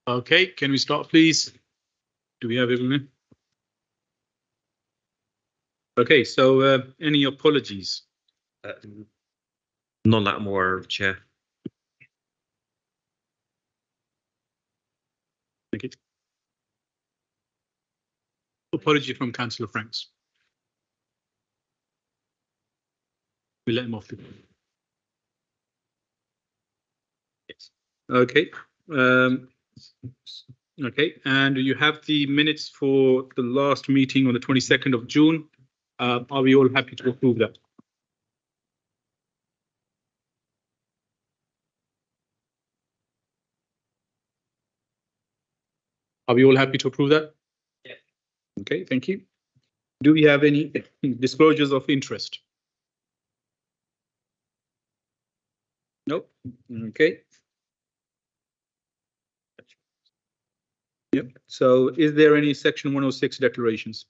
Okay, can we start, please? Do we have everyone? Okay, so any apologies? None that I'm aware of, Chair. Thank you. Apology from Councillor Franks. We let him off. Yes. Okay. Okay, and you have the minutes for the last meeting on the 22nd of June. Are we all happy to approve that? Are we all happy to approve that? Yeah. Okay, thank you. Do we have any disclosures of interest? Nope. Okay. Yep. So is there any section 106 declarations?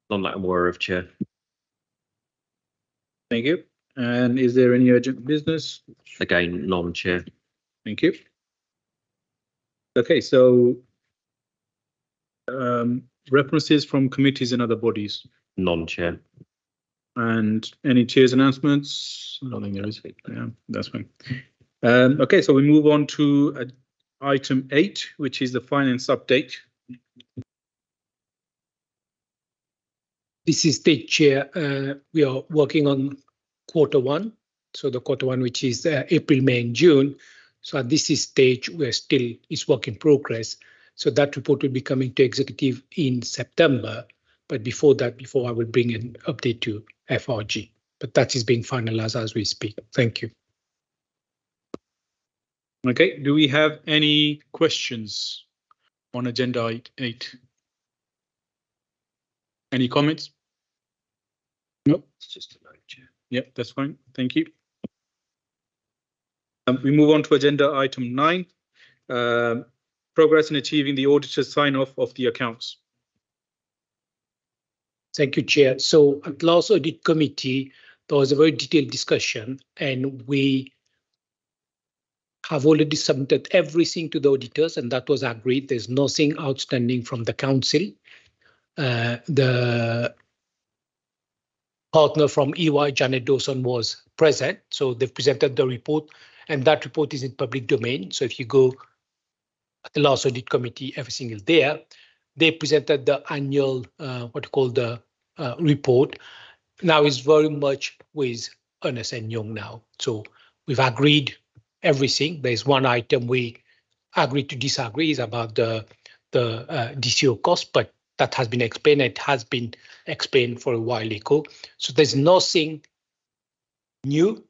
None that I'm aware of, Chair. Thank you. And is there any urgent business? Again, none, Chair. Thank you. Okay, so references from committees and other bodies. None, Chair. And any chair's announcements? I don't think there is. Yeah, that's fine. Okay, so we move on to item 8, which is the finance update. This is the chair. We are working on Q1. So the Q1, which is April, May, and June. So at this stage, we're still, it's work in progress. So that report will be coming to executive in September. But before that, I will bring an update to FRG. But that is being finalized as we speak. Thank you. Okay, do we have any questions on agenda 8? Any comments? No, It's just a note, Chair. Yep, that's fine. Thank you. We move on to agenda item 9, progress in achieving the auditor's sign-off of the accounts. Thank you, Chair. So at last audit committee, there was a very detailed discussion, and we have already submitted everything to the auditors, and that was agreed. There's nothing outstanding from the council. The partner from EY, Janet Dawson, was present, so they've presented the report, and that report is in public domain. So if you go at the last audit committee, everything is there. They presented the annual, report. Now it's very much with Ernst & Young now. So we've agreed everything. There's one item we agreed to disagree is about the DCO cost, but that has been explained. It has been explained for a while ago. So there's nothing new.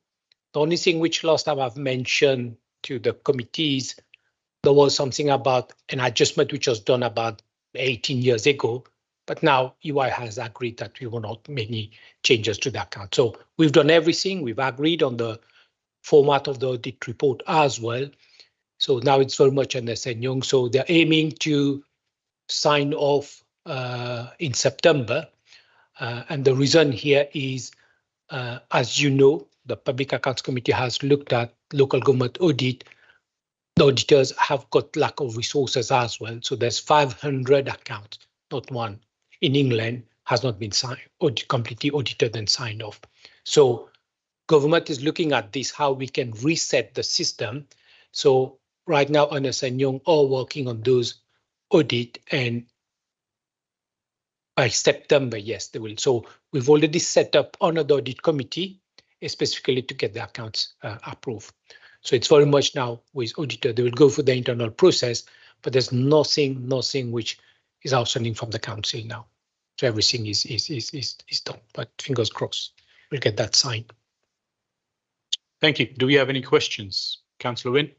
The only thing which last time I've mentioned to the committees, there was something about an adjustment which was done about 18 years ago, but now EY has agreed that we will not make any changes to the account. So we've done everything. We've agreed on the format of the audit report as well. So now it's very much Ernst & Young. So they're aiming to sign off in September. And the reason here is, as you know, the Public Accounts Committee has looked at local government audit. The auditors have got lack of resources as well. So there's 500 accounts, not one, in England has not been signed, completely audited and signed off. So government is looking at this, how we can reset the system. So right now, Ernst & Young are working on those audit, and by September, yes, they will. So we've already set up another audit committee, specifically to get the accounts approved. So it's very much now with auditor. They will go through the internal process, but there's nothing which is outstanding from the council now. So everything is done. But fingers crossed, we'll get that signed. Thank you. Do we have any questions, Councillor Wynne?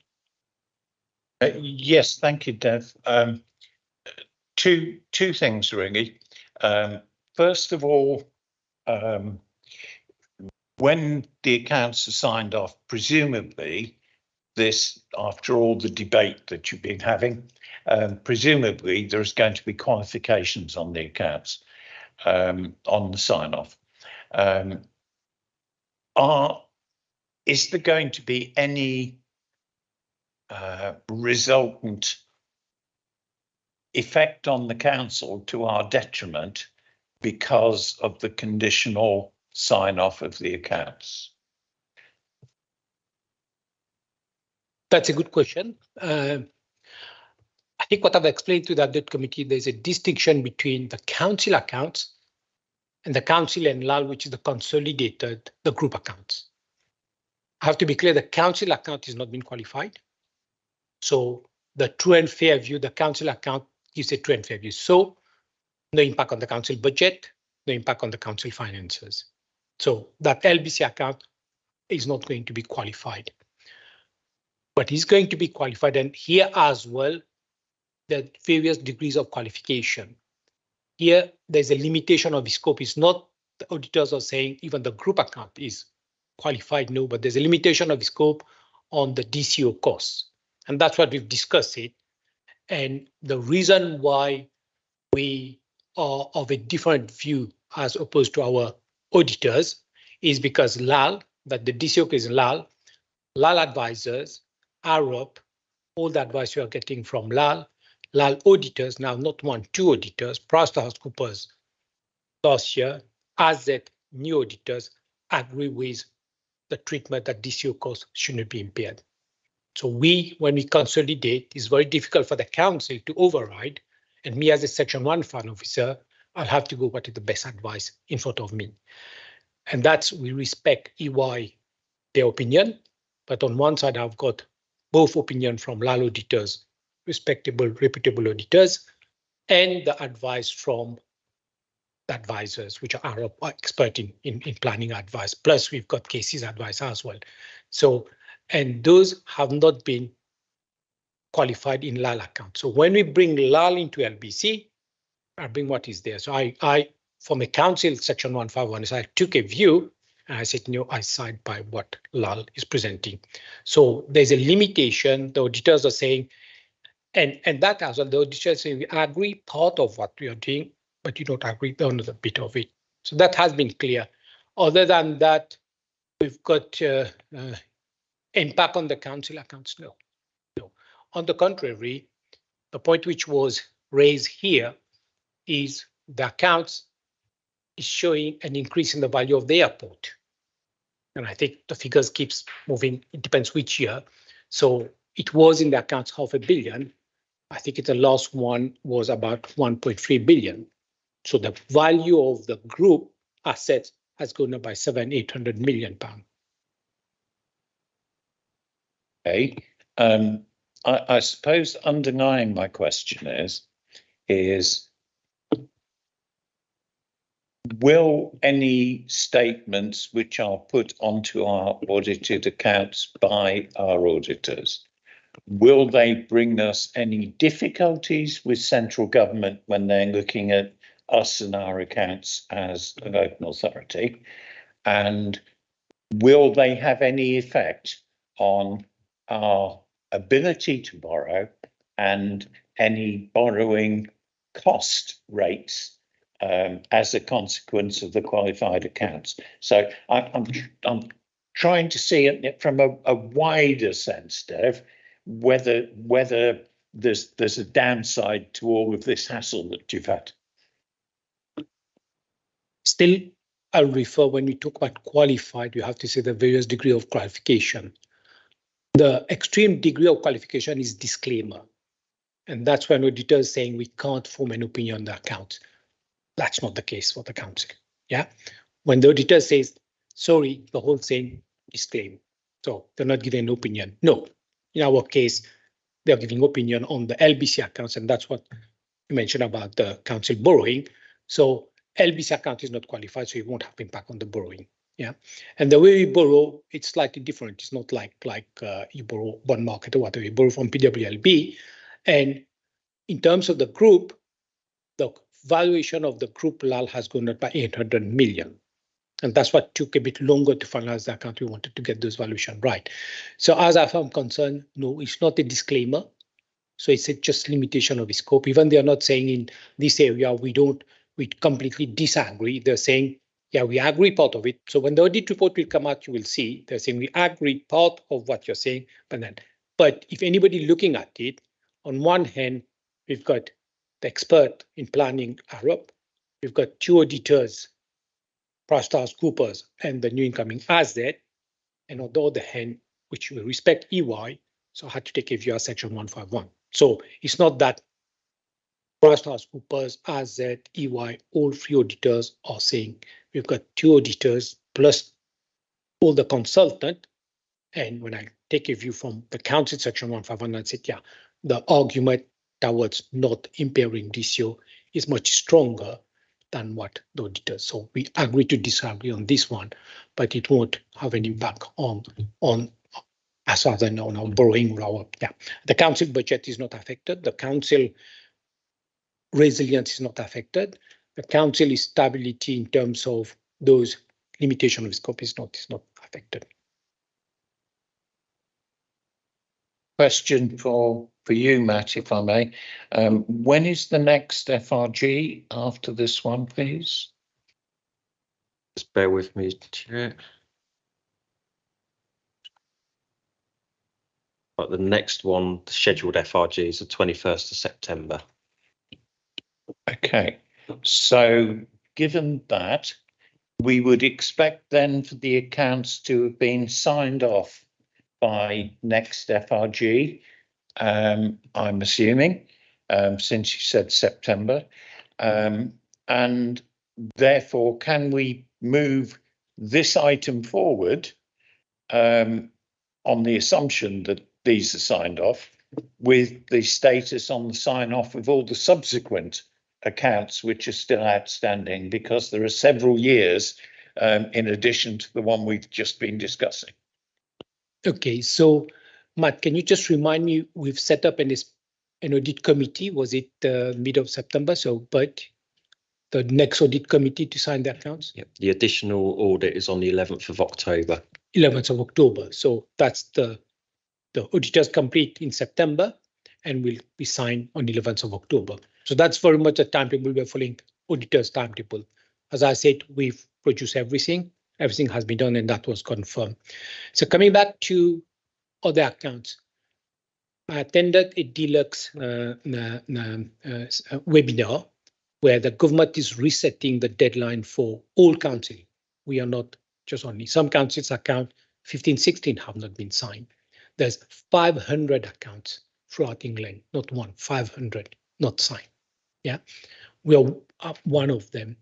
Yes, thank you, Dev. Two things really. First of all, when the accounts are signed off, presumably this, after all the debate that you've been having, presumably there's going to be qualifications on the accounts. on the sign-off. Is there going to be any resultant effect on the council to our detriment because of the conditional sign-off of the accounts? That's a good question. I think what I've explained to the audit committee, there's a distinction between the council accounts and the council and LAL, which is the consolidated, the group accounts. I have to be clear, the council account is not being qualified. So the true and fair view, the council account gives a true and fair view. So no impact on the council budget, no impact on the council finances. So that LBC account is not going to be qualified. But is going to be qualified, and here as well, there are various degrees of qualification. Here, there's a limitation of the scope. It's not the auditors are saying even the group account is qualified, no, but there's a limitation of the scope on the DCO costs. And that's what we've discussed it. And the reason why we are of a different view as opposed to our auditors is because LAL, that the DCO is LAL advisors, AROP, all the advice we are getting from LAL auditors, now not one, two auditors, PricewaterhouseCoopers last year, as that new auditors agree with the treatment that DCO costs shouldn't be impaired. So when we consolidate, it's very difficult for the council to override, and me as a Section 1 fund officer, I'll have to go what is the best advice in front of me. And that's, we respect EY, their opinion, but on one side, I've got both opinion from LAL auditors, respectable, reputable auditors, and the advice from the advisors, which are expert in planning advice. Plus, we've got cases advice as well. So, and those have not been qualified in LAL account. So when we bring LAL into LBC, I bring what is there. So I from a council Section 151, I took a view and I said, no, I side by what LAL is presenting. So there's a limitation. The auditors are saying, and that as well, the auditors say, we agree part of what we are doing, but you don't agree on the bit of it. So that has been clear. Other than that, we've got impact on the council accounts. No. On the contrary, the point which was raised here is the accounts is showing an increase in the value of the airport. And I think the figures keeps moving. It depends which year. So it was in the accounts $500 million. I think the last one was about 1.3 billion. So the value of the group assets has gone up by £700-800 million. Okay. I suppose underlying my question is will any statements which are put onto our audited accounts by our auditors, will they bring us any difficulties with central government when they're looking at us and our accounts as a local authority? And will they have any effect on our ability to borrow and any borrowing cost rates as a consequence of the qualified accounts? So I'm trying to see it from a wider sense, Dev, whether there's a downside to all of this hassle that you've had. Still, I'll refer when we talk about qualified, you have to say the various degree of qualification. The extreme degree of qualification is disclaimer. And that's when auditors saying we can't form an opinion on the account. That's not the case for the council. Yeah. When the auditor says, sorry, the whole thing is claim. So they're not giving an opinion. No. In our case, they're giving opinion on the LBC accounts, and that's what you mentioned about the council borrowing. So LBC account is not qualified, so it won't have impact on the borrowing. Yeah, and the way we borrow, it's slightly different. It's not like you borrow bond market or whatever. You borrow from PWLB, and in terms of the group, the valuation of the group LAL has gone up by 800 million, and that's what took a bit longer to finalize the account. We wanted to get those valuation right. So as far as I'm concerned, no, it's not a disclaimer. So it's just limitation of the scope. Even they are not saying in this area we don't we completely disagree. They're saying, yeah, we agree part of it. So when the audit report will come out, you will see they're saying we agree part of what you're saying, but if anybody looking at it, on one hand, we've got the expert in planning, Arup. We've got two auditors, PricewaterhouseCoopers and the new incoming AZ. And on the other hand, which we respect EY, so I had to take a view of section 151. So it's not that PricewaterhouseCoopers, AZ, EY, all three auditors are saying we've got two auditors plus all the consultant. And when I take a view from the council section 151, I said, yeah, the argument towards not impairing DCO is much stronger than what the auditors. So we agree to disagree on this one, but it won't have an impact on as far as I know, on our borrowing or our, the council budget is not affected. The council resilience is not affected. The council stability in terms of those limitation of scope is not affected. Question for you, Matt, if I may. When is the next FRG after this one, please? Just bear with me, Chair. But the next one, the scheduled FRG, is the 21st of September. Okay, so given that, we would expect then for the accounts to have been signed off by next FRG, I'm assuming, since you said September. And therefore, can we move this item forward on the assumption that these are signed off with the status on the sign off with all the subsequent accounts which are still outstanding, because there are several years in addition to the one we've just been discussing? Okay, so Matt, can you just remind me, we've set up an audit committee, was it mid of September? So, but the next audit committee to sign the accounts? Yep. The additional audit is on the 11th of October. 11th of October. So that's the auditors complete in September and will be signed on 11th of October. So that's very much a timetable we're following, auditors' timetable. As I said, we've produced everything. Everything has been done and that was confirmed. So coming back to other accounts, I attended a deluxe webinar where the government is resetting the deadline for all council. We are not just only, some councils account 15, 16 have not been signed. There's 500 accounts throughout England, not one, 500 not signed. Yeah, we are one of them.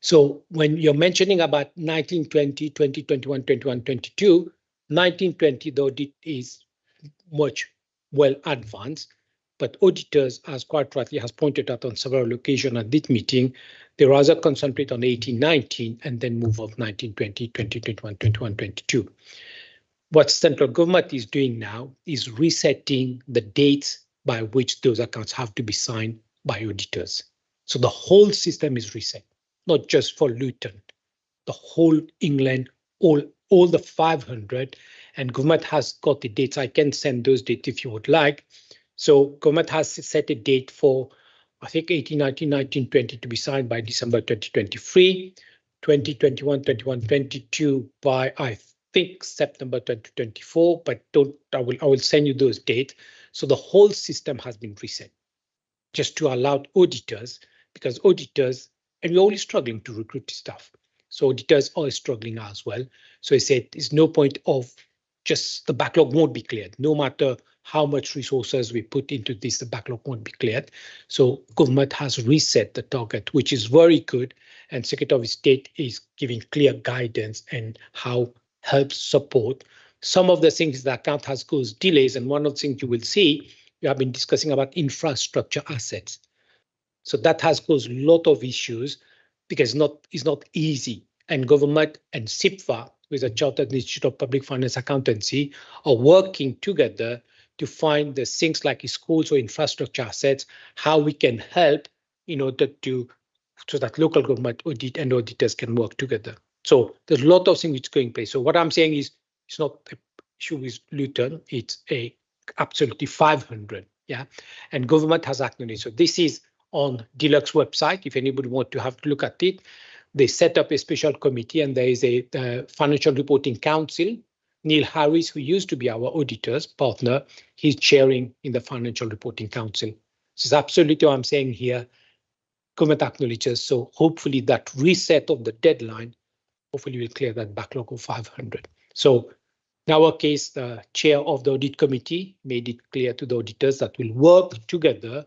So when you're mentioning about 1920, 2021, 21, 22, 1920, the audit is much well advanced, but auditors, as quite rightly has pointed out on several occasions at this meeting, they rather concentrate on 18, 19 and then move up 19, 20, 20, 21, 21, 22. What central government is doing now is resetting the dates by which those accounts have to be signed by auditors. So the whole system is reset, not just for Luton, the whole England, all the 500, and government has got the dates. I can send those dates if you would like. So government has set a date for, I think, 18, 19, 19, 20 to be signed by December 2023, 2021, 21, 22 by, I think, September 2024, but I will send you those dates. So the whole system has been reset just to allow auditors, because auditors, and we're only struggling to recruit staff. So auditors are struggling as well. So I said, there's no point of just the backlog won't be cleared. No matter how much resources we put into this, the backlog won't be cleared. So government has reset the target, which is very good. And Secretary of State is giving clear guidance and how helps support. Some of the things the account has caused delays. And one of the things you will see, we have been discussing about infrastructure assets. So that has caused a lot of issues because it's not easy. And government and SIPFA, with the Chartered Institute of Public Finance Accountancy, are working together to find the things like schools or infrastructure assets, how we can help in order so that local government audit and auditors can work together. So there's a lot of things which are going place. So what I'm saying is it's not an issue with Luton, it's absolutely 500, yeah. And government has acknowledged. So this is on Deluxe website. If anybody wants to have a look at it, they set up a special committee, and there is a Financial Reporting Council. Neil Harris, who used to be our auditor's partner, he's chairing in the Financial Reporting Council. This is absolutely what I'm saying here. Government acknowledges, so hopefully that reset of the deadline hopefully will clear that backlog of 500. So in our case, the chair of the audit committee made it clear to the auditors that we'll work together,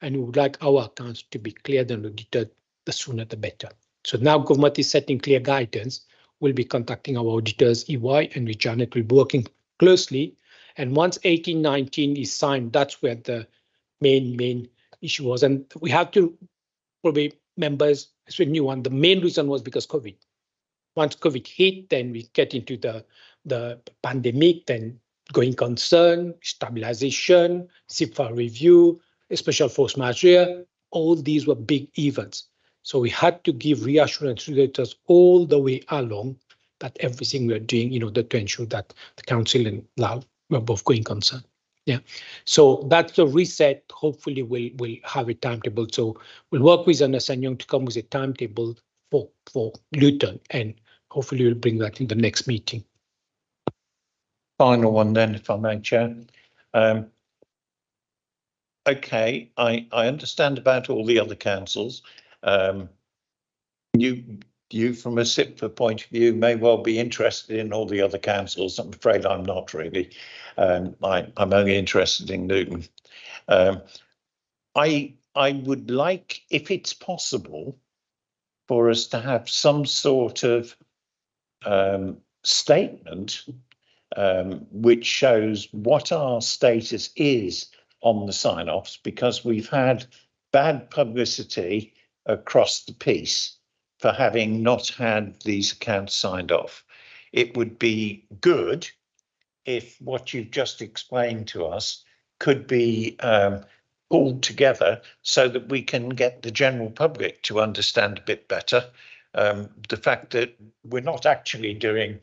and we would like our accounts to be cleared and audited, the sooner the better. So now government is setting clear guidance. We'll be contacting our auditors, EY, and with Janet will be working closely. And once 1819 is signed, that's where the main issue was. And we have to probably members, especially new one, the main reason was because COVID. Once COVID hit, then we get into the pandemic, then going concern, stabilization, CIPFA review, a special force majeure. All these were big events. So we had to give reassurance to auditors all the way along that everything we're doing in order to ensure that the council and LAL were both going concern. Yeah. So that's the reset. Hopefully we'll have a timetable. So we'll work with Ernst & Young to come with a timetable for Luton, and hopefully we'll bring that in the next meeting. Final one then, if I may, Chair. Okay, I understand about all the other councils. You from a CIPFA point of view may well be interested in all the other councils. I'm afraid I'm not really. I'm only interested in Luton. I would like, if it's possible, for us to have some sort of statement which shows what our status is on the sign-offs, because we've had bad publicity across the piece for having not had these accounts signed off. It would be good if what you've just explained to us could be pulled together so that we can get the general public to understand a bit better the fact that we're not actually doing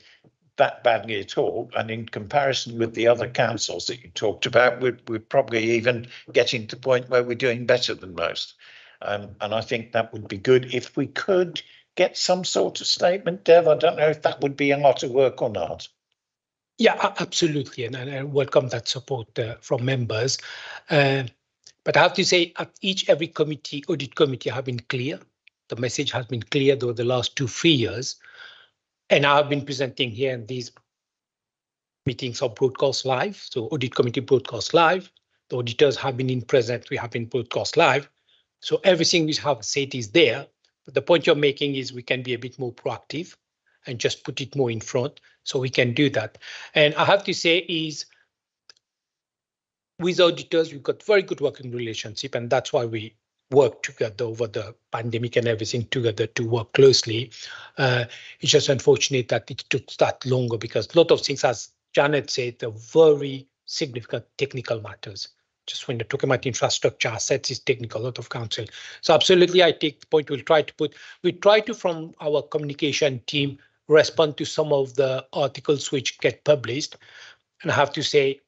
that badly at all, and in comparison with the other councils that you talked about, we're probably even getting to the point where we're doing better than most. And I think that would be good if we could get some sort of statement, Dev. I don't know if that would be a lot of work or not. Yeah, absolutely, and I welcome that support from members. But I have to say, at every committee, audit committee, have been clear. The message has been clear over the last 2-3 years. And I've been presenting here in these meetings are broadcast live. So audit committee broadcast live. The auditors have been in present. We have been broadcast live. So everything we have said is there. But the point you're making is we can be a bit more proactive and just put it more in front. So we can do that. And I have to say is with auditors, we've got very good working relationship. And that's why we work together over the pandemic and everything together to work closely. It's just unfortunate that it took that longer because a lot of things, as Janet said, are very significant technical matters. Just when you're talking about infrastructure assets, is technical, a lot of counsel. So absolutely, I take the point. We try to, from our communication team, respond to some of the articles which get published. And I have to say,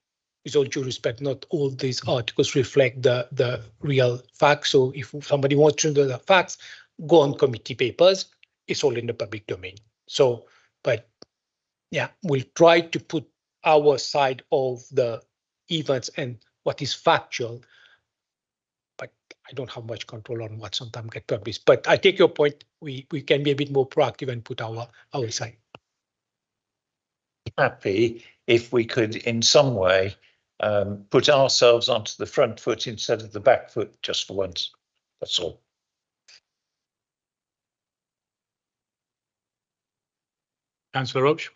with all due respect, not all these articles reflect the real facts. So if somebody wants to know the facts, go on committee papers. It's all in the public domain. So, but yeah, we'll try to put our side of the events and what is factual. But I don't have much control on what sometimes get published. But I take your point. We can be a bit more proactive and put our side. Happy if we could, in some way, put ourselves onto the front foot instead of the back foot just for once. That's all. Councillor Roach.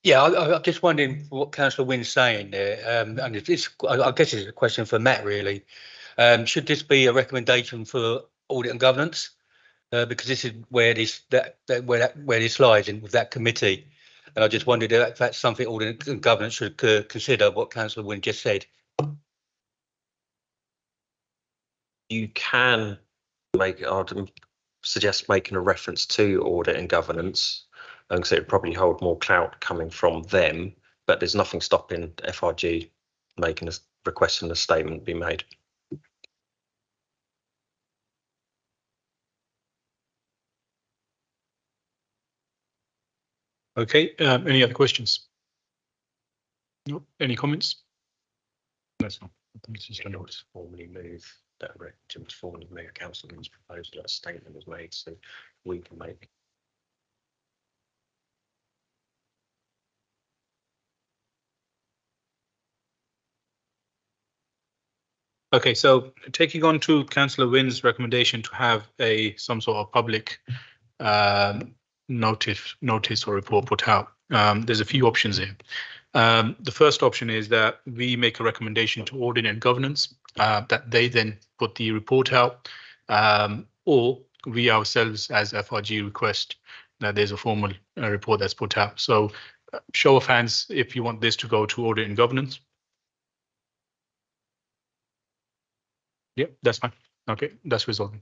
Yeah, I'm just wondering what Councillor Wynn's saying there. And I guess it's a question for Matt, really. Should this be a recommendation for audit and governance? Because this is where this lies in with that committee. And I just wondered if that's something audit and governance should consider, what Councillor Wynn just said. You can suggest making a reference to audit and governance, because it would probably hold more clout coming from them, but there's nothing stopping FRG requesting a statement be made. Okay, any other questions? No, any comments? That's all. I think it's just a notice. Formally move that to formally make a councilman's proposal, that statement was made, so we can make. Okay, so taking on to Councillor Wynn's recommendation to have some sort of public notice or report put out. There's a few options here. The first option is that we make a recommendation to Audit and Governance, that they then put the report out, or we ourselves as FRG request that there's a formal report that's put out. So show of hands if you want this to go to Audit and Governance. Yep, that's fine. Okay, that's resolved.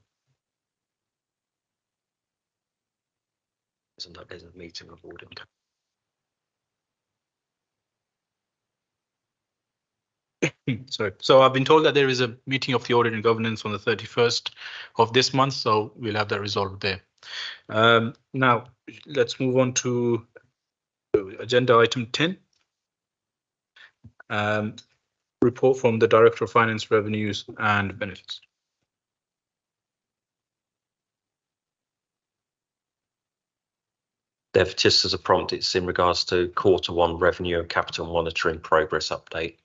There's a meeting of audit. Sorry. So I've been told that there is a meeting of the Audit and Governance on the 31st of this month, so we'll have that resolved there. Now, let's move on to agenda item 10. Report from the Director of Finance, Revenues and Benefits. Dev, just as a prompt, it's in regards to Q1 revenue and capital monitoring progress update.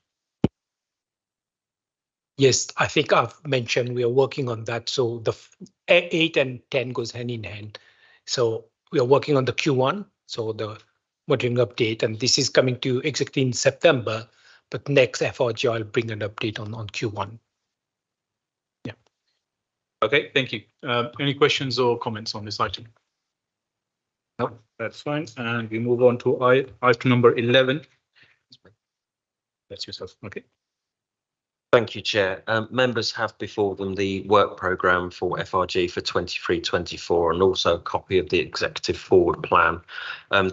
Yes, I think I've mentioned we are working on that. So the 8 and 10 goes hand in hand. So we are working on the Q1, so the monitoring update, and this is coming to exactly in September. But next FRG, I'll bring an update on Q1. Yeah. Okay, thank you. Any questions or comments on this item? No, that's fine. And we move on to item number 11. That's yourself. Okay. Thank you, Chair. Members have before them the work programme for FRG for 23-24 and also a copy of the Executive Forward Plan.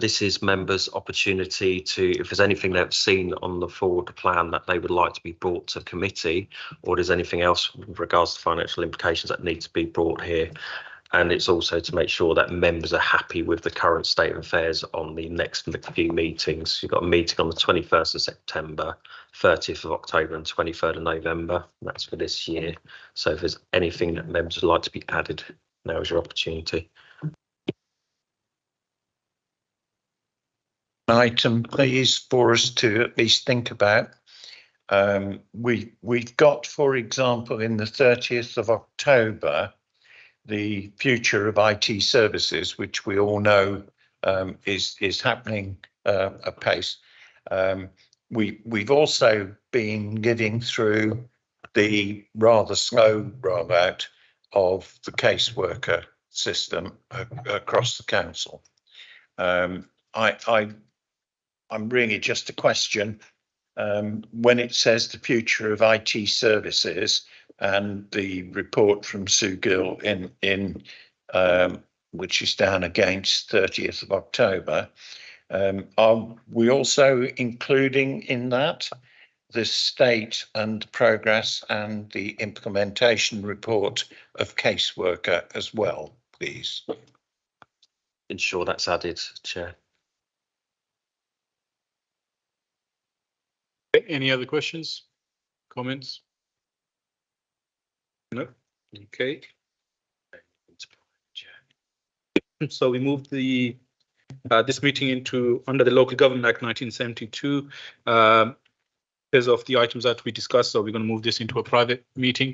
This is members' opportunity to, if there's anything they've seen on the Forward Plan that they would like to be brought to committee, or there's anything else with regards to financial implications that need to be brought here. And it's also to make sure that members are happy with the current state of affairs on the next few meetings. You've got a meeting on the 21st of September, 30th of October and 23rd of November. That's for this year. So if there's anything that members would like to be added, now is your opportunity. Item, please, for us to at least think about. We've got, for example, in the 30th of October, the future of IT services, which we all know is happening apace. We've also been living through the rather slow rollout of the caseworker system across the council. I'm really just a question. When it says the future of IT services, and the report from Sue Gill in which is down against 30th of October, are we also including in that the state and progress and the implementation report of caseworker as well, please? Ensure that's added, Chair. Any other questions, comments? No. Okay. So we moved the this meeting into under the Local Government Act 1972 because of the items that we discussed. So we're going to move this into a private meeting.